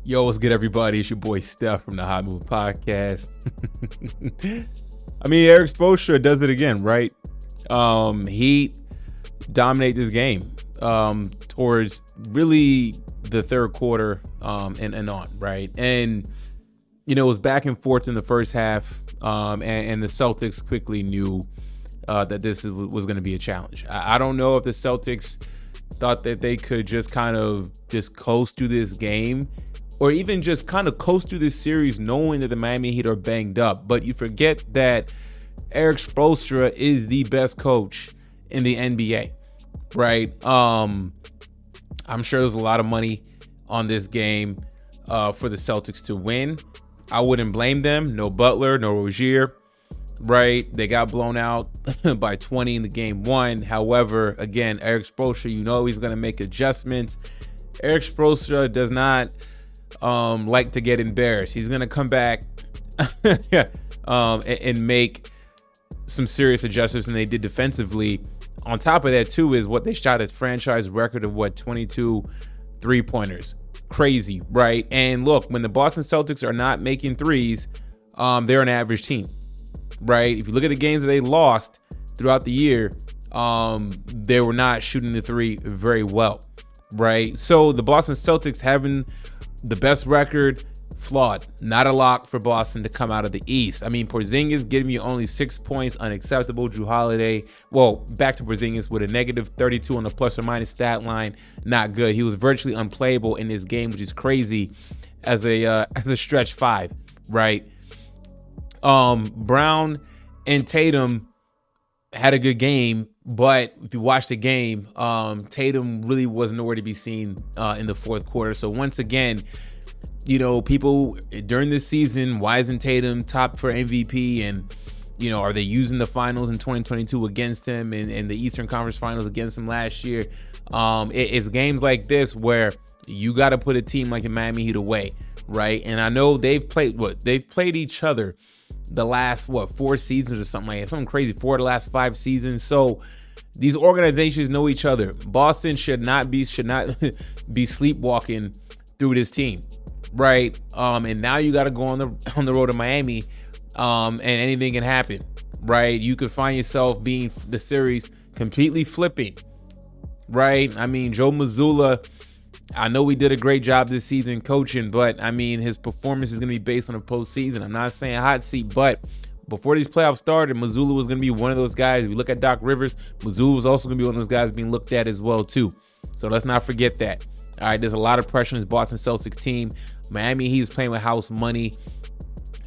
Yo, what's good, everybody? It's your boy Steph from the Hot Move Podcast. Erik Spoelstra does it again, right? He dominate this game towards really the third quarter and on, right? And, it was back and forth in the first half, and the Celtics quickly knew that this was going to be a challenge. I don't know if the Celtics thought that they could just kind of just coast through this game, or even just kind of coast through this series knowing that the Miami Heat are banged up. But you forget that Erik Spoelstra is the best coach in the NBA, right? I'm sure there's a lot of money on this game for the Celtics to win. I wouldn't blame them. No Butler, no Rozier, right? They got blown out by 20 in the game one. However, again, Erik Spoelstra, he's going to make adjustments. Erik Spoelstra does not like to get embarrassed. He's gonna come back and make some serious adjustments than they did defensively. On top of that, too, is what they shot at franchise record of 22 3-pointers. Crazy, right? And look, when the Boston Celtics are not making threes, they're an average team, right? If you look at the games that they lost throughout the year, they were not shooting the three very well, right? So the Boston Celtics having the best record, flawed. Not a lock for Boston to come out of the East. Porzingis giving you only 6 points, unacceptable. Jrue Holiday, back to Porzingis with a negative 32 on the plus or minus stat line. Not good. He was virtually unplayable in this game, which is crazy as a stretch five, right? Brown and Tatum had a good game, but if you watch the game, Tatum really was nowhere to be seen in the fourth quarter. So once again, people during this season, why isn't Tatum top for MVP? And, are they using the finals in 2022 against him and the Eastern Conference Finals against him last year? It's games like this where you got to put a team like the Miami Heat away, right? And I know they've played each other the last 4 seasons or something like that, something crazy, 4 of the last 5 seasons. So these organizations know each other. Boston should not be sleepwalking through this team, right? And now you got to go on the road to Miami, and anything can happen, right? You could find yourself being the series completely flipping, right? Joe Mazzulla, I know he did a great job this season coaching, but his performance is going to be based on the postseason. I'm not saying hot seat, but before these playoffs started, Mazzulla was going to be one of those guys. If you look at Doc Rivers, Mazzulla was also going to be one of those guys being looked at as well, too. So let's not forget that. All right, there's a lot of pressure on this Boston Celtics team. Miami Heat is playing with house money.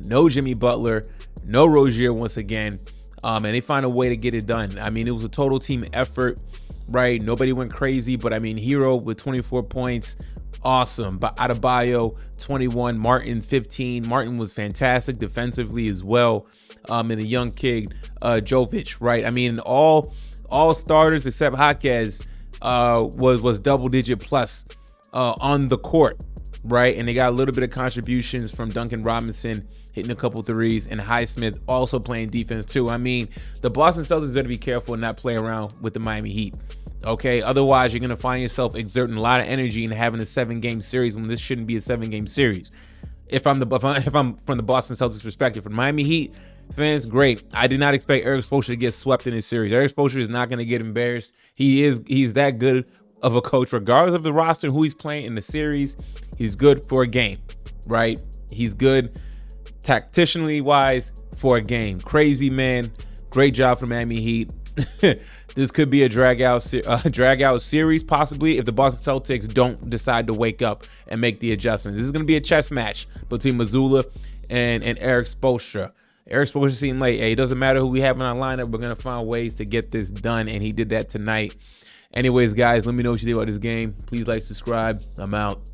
No Jimmy Butler, no Rozier once again, and they find a way to get it done. It was a total team effort. Right, nobody went crazy, but Hero with 24 points, awesome. But Adebayo 21, Martin 15. Martin was fantastic defensively as well. And a young kid, Jovic, right? All starters except Jaquez was double digit plus on the court, right? And they got a little bit of contributions from Duncan Robinson hitting a couple threes, and Highsmith also playing defense too. The Boston Celtics better be careful and not play around with the Miami Heat. Okay, otherwise you're gonna find yourself exerting a lot of energy and having a 7-game series when this shouldn't be a 7-game series. If I'm from the Boston Celtics perspective, for Miami Heat fans, great. I did not expect Erik Spoelstra to get swept in this series. Erik Spoelstra is not gonna get embarrassed. He's that good of a coach, regardless of the roster and who he's playing in the series. He's good for a game, right? He's good tactically wise for a game. Crazy man. Great job for Miami Heat. This could be a drag out series possibly if the Boston Celtics don't decide to wake up and make the adjustments. This is going to be a chess match between Mazzulla and Erik Spoelstra. Erik Spoelstra seemed like, hey, it doesn't matter who we have in our lineup. We're going to find ways to get this done, and he did that tonight. Anyways, guys, let me know what you think about this game. Please like, subscribe. I'm out.